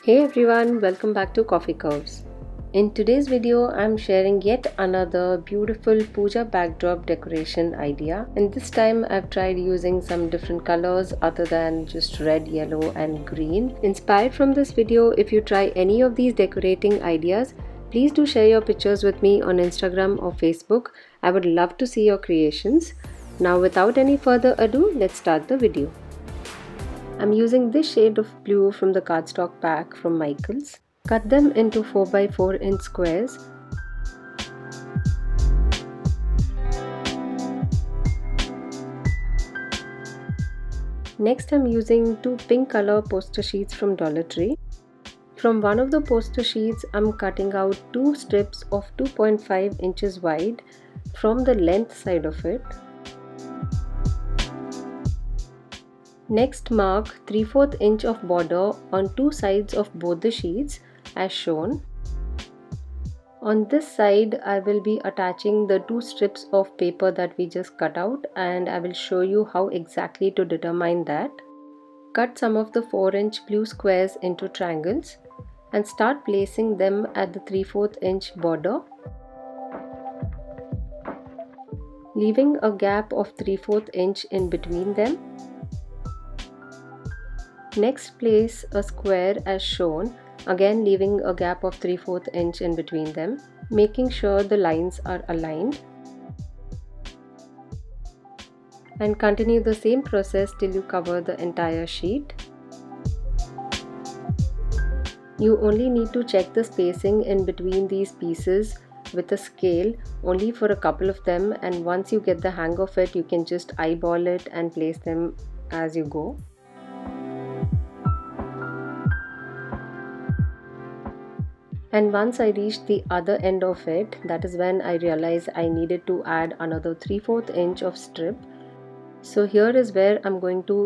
Hey everyone, welcome back to Coffee Curves. In today's video, I'm sharing yet another beautiful puja backdrop decoration idea, and this time I've tried using some different colors other than just red, yellow and green. Inspired from this video, if you try any of these decorating ideas, please do share your pictures with me on Instagram or Facebook. I would love to see your creations. Now without any further ado, let's start the video. I'm using this shade of blue from the cardstock pack from Michaels. Cut them into 4x4 inch squares. Next, I'm using two pink color poster sheets from Dollar Tree. From one of the poster sheets, I'm cutting out two strips of 2.5 inches wide from the length side of it. Next, mark 3/4 inch of border on two sides of both the sheets as shown. On this side, I will be attaching the two strips of paper that we just cut out, and I will show you how exactly to determine that. Cut some of the 4-inch glue squares into triangles and start placing them at the 3/4 inch border, leaving a gap of 3/4 inch in between them. Next, place a square as shown, again leaving a gap of 3/4 inch in between them, making sure the lines are aligned. And continue the same process till you cover the entire sheet. You only need to check the spacing in between these pieces with a scale only for a couple of them, and once you get the hang of it, you can just eyeball it and place them as you go. And once I reached the other end of it, that is when I realized I needed to add another 3/4 inch of strip. So here is where I'm going to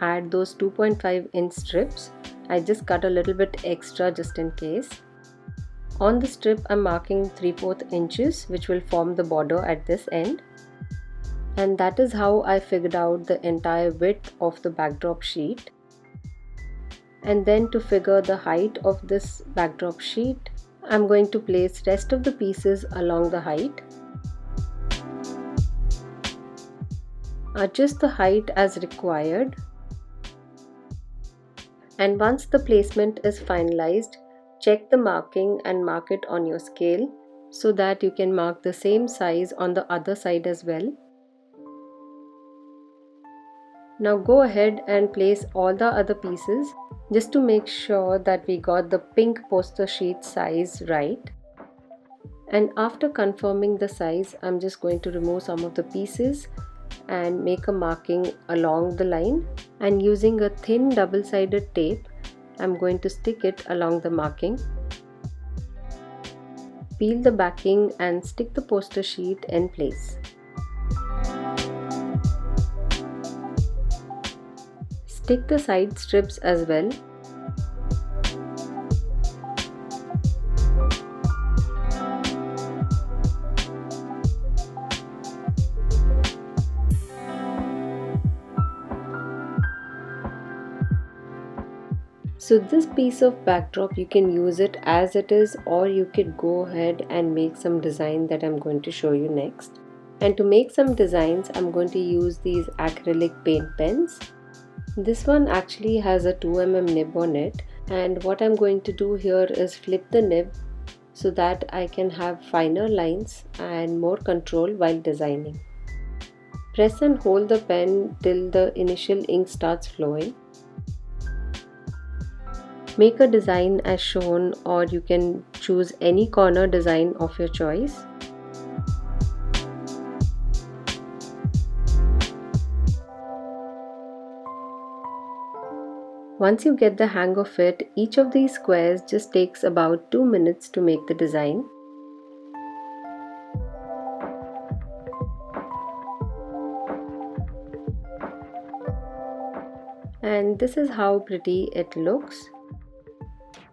add those 2.5 inch strips. I just cut a little bit extra just in case. On the strip, I'm marking 3/4 inches, which will form the border at this end. And that is how I figured out the entire width of the backdrop sheet. And then to figure the height of this backdrop sheet, I'm going to place rest of the pieces along the height. Adjust the height as required. And once the placement is finalized, check the marking and mark it on your scale so that you can mark the same size on the other side as well. Now go ahead and place all the other pieces just to make sure that we got the pink poster sheet size right. And after confirming the size, I'm just going to remove some of the pieces and make a marking along the line, and using a thin double-sided tape, I'm going to stick it along the marking. Peel the backing and stick the poster sheet in place. Stick the side strips as well. So this piece of backdrop, you can use it as it is, or you could go ahead and make some design that I'm going to show you next. And to make some designs, I'm going to use these acrylic paint pens. This one actually has a 2mm nib on it, and what I'm going to do here is flip the nib so that I can have finer lines and more control while designing. Press and hold the pen till the initial ink starts flowing. Make a design as shown, or you can choose any corner design of your choice. Once you get the hang of it, each of these squares just takes about 2 minutes to make the design. And this is how pretty it looks.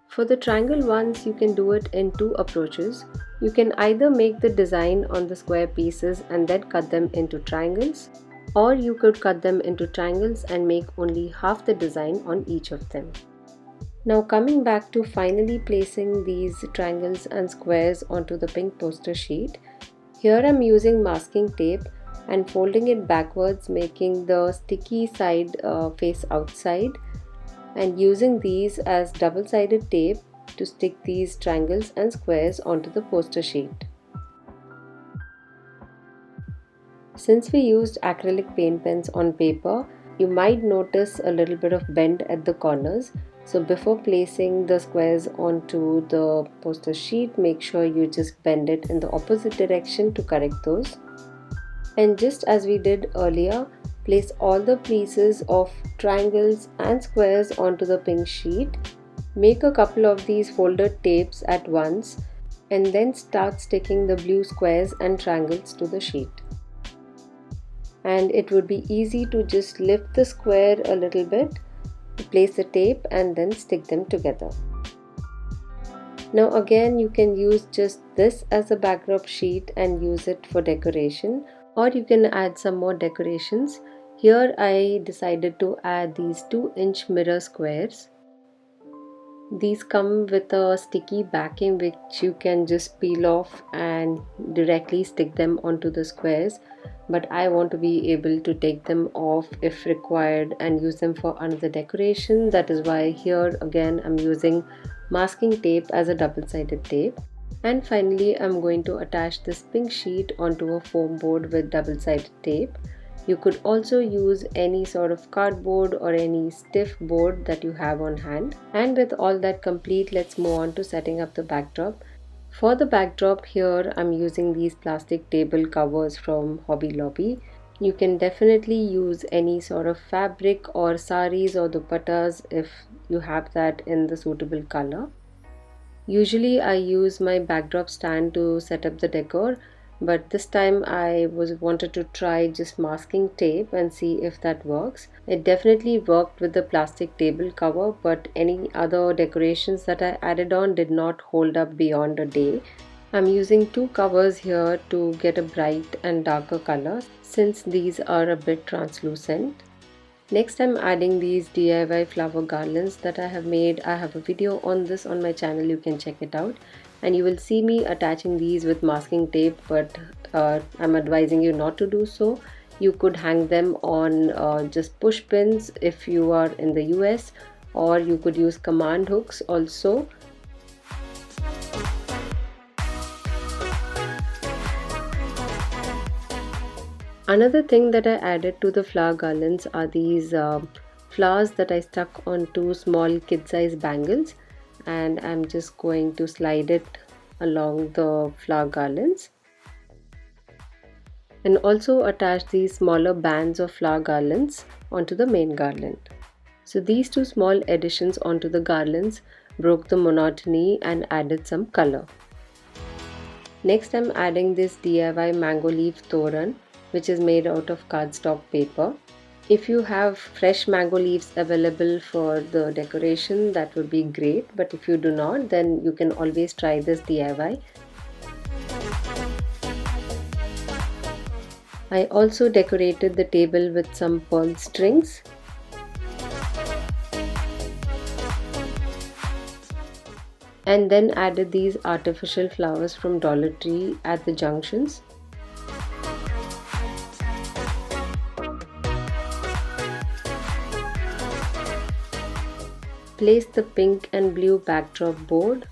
For the triangle ones, you can do it in two approaches. You can either make the design on the square pieces and then cut them into triangles, or you could cut them into triangles and make only half the design on each of them. Now coming back to finally placing these triangles and squares onto the pink poster sheet. Here I'm using masking tape and folding it backwards, making the sticky side face outside, and using these as double-sided tape to stick these triangles and squares onto the poster sheet. Since we used acrylic paint pens on paper, you might notice a little bit of bend at the corners. So before placing the squares onto the poster sheet, make sure you just bend it in the opposite direction to correct those. And just as we did earlier, place all the pieces of triangles and squares onto the pink sheet. Make a couple of these folded tapes at once and then start sticking the blue squares and triangles to the sheet. And it would be easy to just lift the square a little bit, place the tape and then stick them together. Now again, you can use just this as a backdrop sheet and use it for decoration, or you can add some more decorations. Here I decided to add these 2-inch mirror squares. These come with a sticky backing which you can just peel off and directly stick them onto the squares, but I want to be able to take them off if required and use them for another decoration. That is why here again I'm using masking tape as a double-sided tape. And finally I'm going to attach this pink sheet onto a foam board with double-sided tape. You could also use any sort of cardboard or any stiff board that you have on hand. And with all that complete, let's move on to setting up the backdrop. For the backdrop here, I'm using these plastic table covers from Hobby Lobby. You can definitely use any sort of fabric or saris or dupattas if you have that in the suitable color. Usually I use my backdrop stand to set up the decor, but this time I wanted to try just masking tape and see if that works. It definitely worked with the plastic table cover, but any other decorations that I added on did not hold up beyond a day. I'm using 2 covers here to get a bright and darker color since these are a bit translucent. Next I'm adding these DIY flower garlands that I have made. I have a video on this on my channel, you can check it out. And you will see me attaching these with masking tape, but I'm advising you not to do so. You could hang them on just push pins if you are in the US, or you could use command hooks also. Another thing that I added to the flower garlands are these flowers that I stuck on 2 small kid-size bangles, and I'm just going to slide it along the flower garlands, and also attach these smaller bands of flower garlands onto the main garland. So these 2 small additions onto the garlands broke the monotony and added some color. Next I'm adding this DIY mango leaf toran, which is made out of cardstock paper. If you have fresh mango leaves available for the decoration, that would be great, but if you do not, then you can always try this DIY. I also decorated the table with some pearl strings. And then added these artificial flowers from Dollar Tree at the junctions. Placed the pink and blue backdrop board,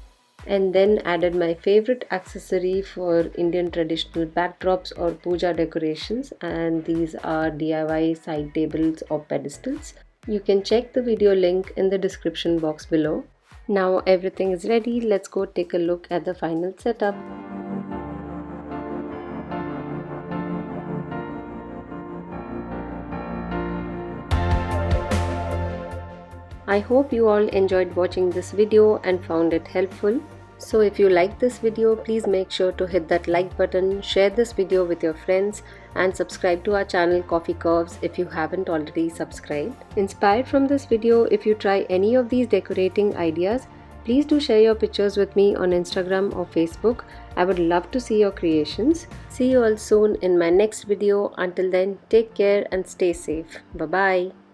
and then added my favorite accessory for Indian traditional backdrops or puja decorations, and these are DIY side tables or pedestals. You can check the video link in the description box below. Now everything is ready, let's go take a look at the final setup. I hope you all enjoyed watching this video and found it helpful. So if you like this video, please make sure to hit that like button, share this video with your friends, and subscribe to our channel Coffee Curves if you haven't already subscribed. Inspired from this video, if you try any of these decorating ideas, please do share your pictures with me on Instagram or Facebook. I would love to see your creations. See you all soon in my next video. Until then, take care and stay safe. Bye bye.